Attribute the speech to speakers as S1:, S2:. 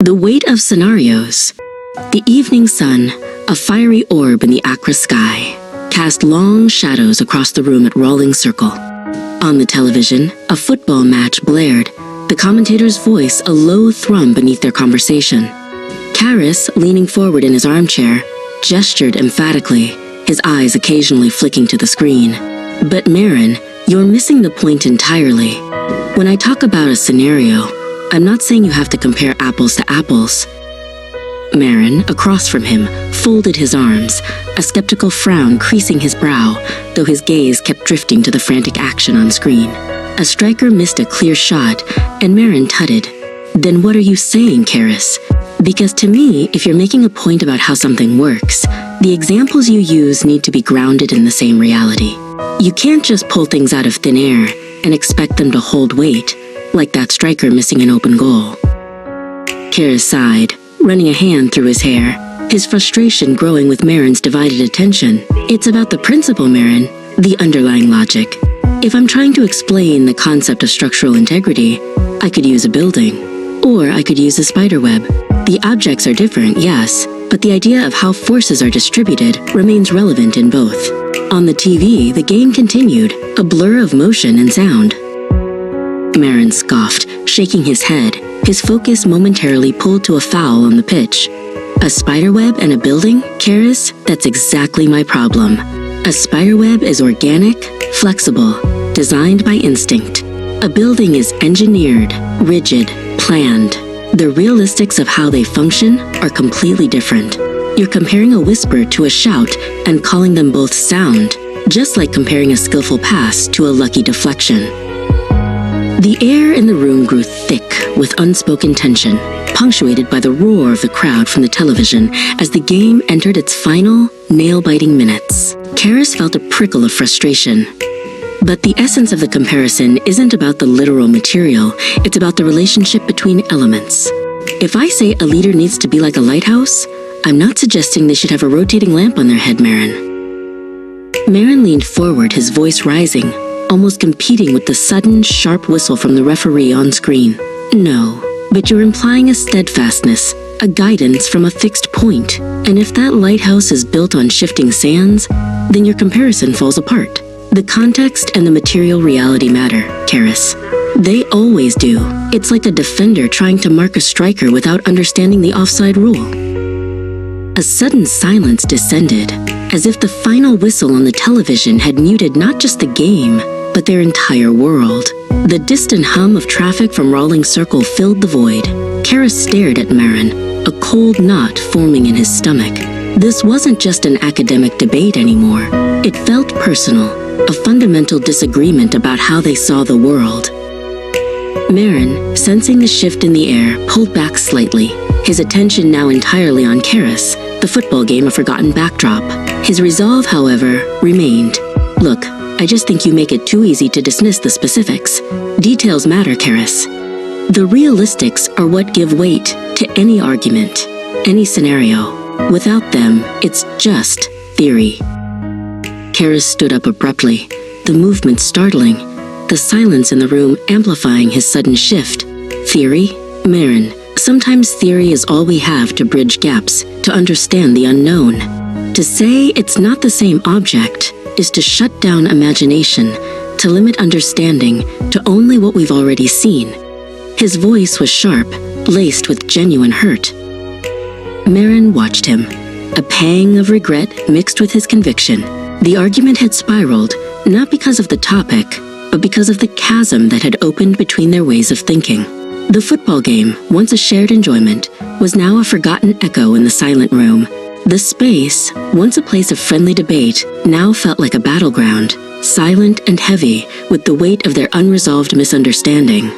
S1: The weight of scenarios. The evening sun, a fiery orb in the acrid sky, cast long shadows across the room at Rawlings Circle. On the television, a football match blared, the commentator's voice a low thrum beneath their conversation. Karras, leaning forward in his armchair, gestured emphatically, his eyes occasionally flicking to the screen. But Maren, you're missing the point entirely. When I talk about a scenario, I'm not saying you have to compare apples to apples. Maren, across from him, folded his arms, a skeptical frown creasing his brow, though his gaze kept drifting to the frantic action on screen. A striker missed a clear shot, and Maren tutted. Then what are you saying, Karras? Because to me, if you're making a point about how something works, the examples you use need to be grounded in the same reality. You can't just pull things out of thin air and expect them to hold weight, like that striker missing an open goal. Karras sighed, running a hand through his hair, his frustration growing with Maren's divided attention. It's about the principle, Maren, the underlying logic. If I'm trying to explain the concept of structural integrity, I could use a building, or I could use a spiderweb. The objects are different, yes, but the idea of how forces are distributed remains relevant in both. On the TV, the game continued, a blur of motion and sound. Maren scoffed, shaking his head, his focus momentarily pulled to a foul on the pitch. A spiderweb and a building? Karras, that's exactly my problem. A spiderweb is organic, flexible, designed by instinct. A building is engineered, rigid, planned. The realistics of how they function are completely different. You're comparing a whisper to a shout and calling them both sound, just like comparing a skillful pass to a lucky deflection. The air in the room grew thick with unspoken tension, punctuated by the roar of the crowd from the television as the game entered its final, nail-biting minutes. Karras felt a prickle of frustration. But the essence of the comparison isn't about the literal material, it's about the relationship between elements. If I say a leader needs to be like a lighthouse, I'm not suggesting they should have a rotating lamp on their head, Maren. Maren leaned forward, his voice rising, almost competing with the sudden, sharp whistle from the referee on screen. No, but you're implying a steadfastness, a guidance from a fixed point. And if that lighthouse is built on shifting sands, then your comparison falls apart. The context and the material reality matter, Karras. They always do. It's like a defender trying to mark a striker without understanding the offside rule. A sudden silence descended, as if the final whistle on the television had muted not just the game, but their entire world. The distant hum of traffic from Rawlings Circle filled the void. Karras stared at Maren, a cold knot forming in his stomach. This wasn't just an academic debate anymore. It felt personal, a fundamental disagreement about how they saw the world. Maren, sensing the shift in the air, pulled back slightly, his attention now entirely on Karras, the football game a forgotten backdrop. His resolve, however, remained. Look, I just think you make it too easy to dismiss the specifics. Details matter, Karras. The realistics are what give weight to any argument, any scenario. Without them, it's just theory. Karras stood up abruptly, the movement startling, the silence in the room amplifying his sudden shift. Theory? Maren, sometimes theory is all we have to bridge gaps, to understand the unknown. To say it's not the same object is to shut down imagination, to limit understanding to only what we've already seen. His voice was sharp, laced with genuine hurt. Maren watched him, a pang of regret mixed with his conviction. The argument had spiraled, not because of the topic, but because of the chasm that had opened between their ways of thinking. The football game, once a shared enjoyment, was now a forgotten echo in the silent room. The space, once a place of friendly debate, now felt like a battleground, silent and heavy with the weight of their unresolved misunderstanding.